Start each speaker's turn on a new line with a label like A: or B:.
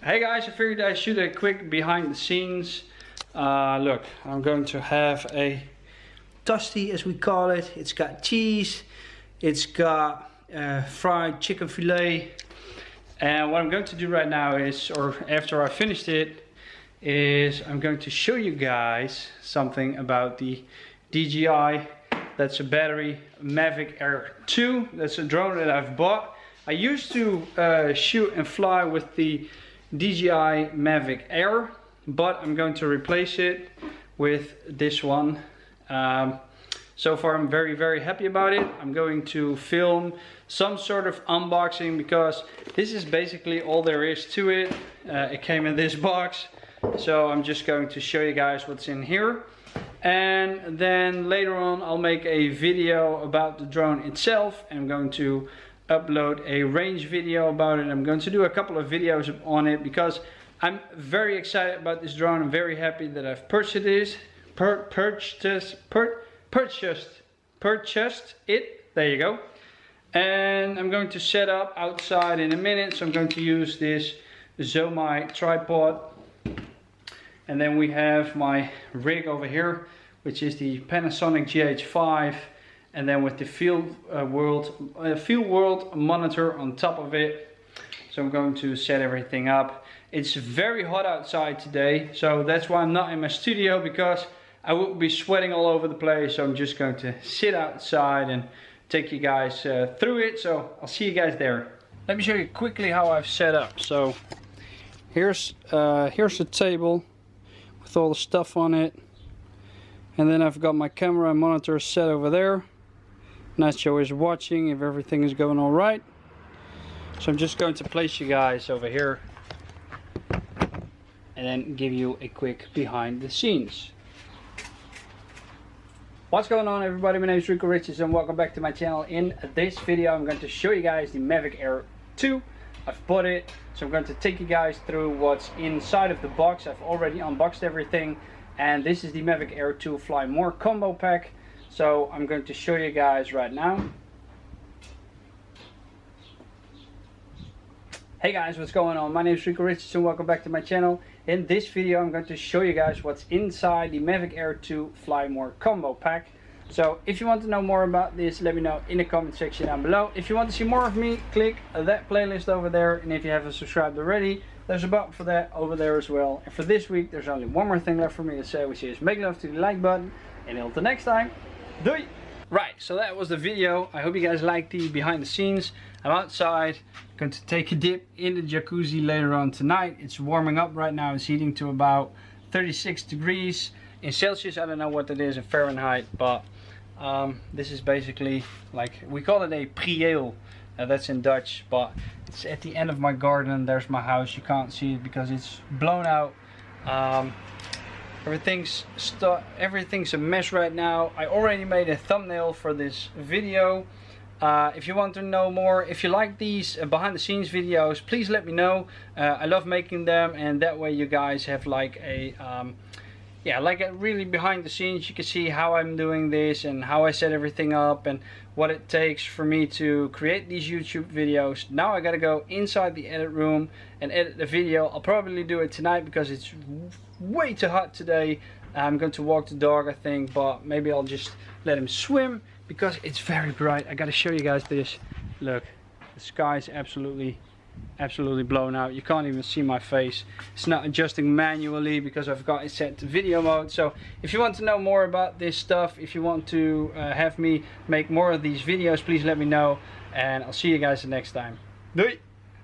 A: Hey guys, I figured I should a quick behind the scenes. Look, I'm going to have a toasty, as we call it. It's got cheese, it's got fried chicken fillet, and what I'm going to do right now is, or after I finished it, is I'm going to show you guys something about the DJI. That's a battery Mavic Air 2. That's a drone that I've bought. I used to shoot and fly with the DJI Mavic Air, but I'm going to replace it with this one. So far I'm very happy about it. I'm going to film some sort of unboxing because this is basically all there is to it. It came in this box, so I'm just going to show you guys what's in here. And then later on I'll make a video about the drone itself. I'm going to upload a range video about it. I'm going to do a couple of videos on it because I'm very excited about this drone. I'm very happy that I've purchased it. There you go. And I'm going to set up outside in a minute. So I'm going to use this Zomai tripod. And then we have my rig over here, which is the Panasonic GH5. And then with the field world monitor on top of it. So I'm going to set everything up. It's very hot outside today, so that's why I'm not in my studio, because I will be sweating all over the place. So I'm just going to sit outside and take you guys through it. So I'll see you guys there. Let me show you quickly how I've set up. So here's the table with all the stuff on it, and then I've got my camera and monitor set over there. Nacho is watching if everything is going all right. So I'm just going to place you guys over here and then give you a quick behind the scenes. What's going on, everybody? My name is Rico and welcome back to my channel. In this video I'm going to show you guys the Mavic Air 2. I've bought it, so I'm going to take you guys through what's inside of the box. I've already unboxed everything, and this is the Mavic Air 2 Fly More combo pack. So I'm going to show you guys right now. Hey guys, what's going on? My name is Rico and welcome back to my channel. In this video I'm going to show you guys what's inside the Mavic Air 2 Fly More combo pack. So if you want to know more about this, let me know in the comment section down below. If you want to see more of me, click that playlist over there, and if you haven't subscribed already, there's a button for that over there as well. And for this week there's only one more thing left for me to say, which is make love to the like button, and until next time, doei! Right, so that was the video. I hope you guys liked the behind the scenes. I'm outside, going to take a dip in the jacuzzi later on tonight. It's warming up right now. It's heating to about 36 degrees in Celsius. I don't know what that is in Fahrenheit, but this is basically, like, we call it a prieel. That's in Dutch, but it's at the end of my garden. There's my house. You can't see it because it's blown out. Everything's a mess right now. I already made a thumbnail for this video. If you want to know more, if you like these behind the scenes videos, please let me know. I love making them, and that way you guys have like a really behind the scenes. You can see how I'm doing this and how I set everything up and what it takes for me to create these YouTube videos. Now I gotta go inside the edit room and edit the video. I'll probably do it tonight because it's way too hot today. I'm going to walk the dog, I think, but maybe I'll just let him swim because it's very bright. I gotta show you guys this. Look, the sky is absolutely blown out. You can't even see my face. It's not adjusting manually because I've got it set to video mode. So if you want to know more about this stuff, if you want to have me make more of these videos, please let me know, and I'll see you guys the next time. Doei!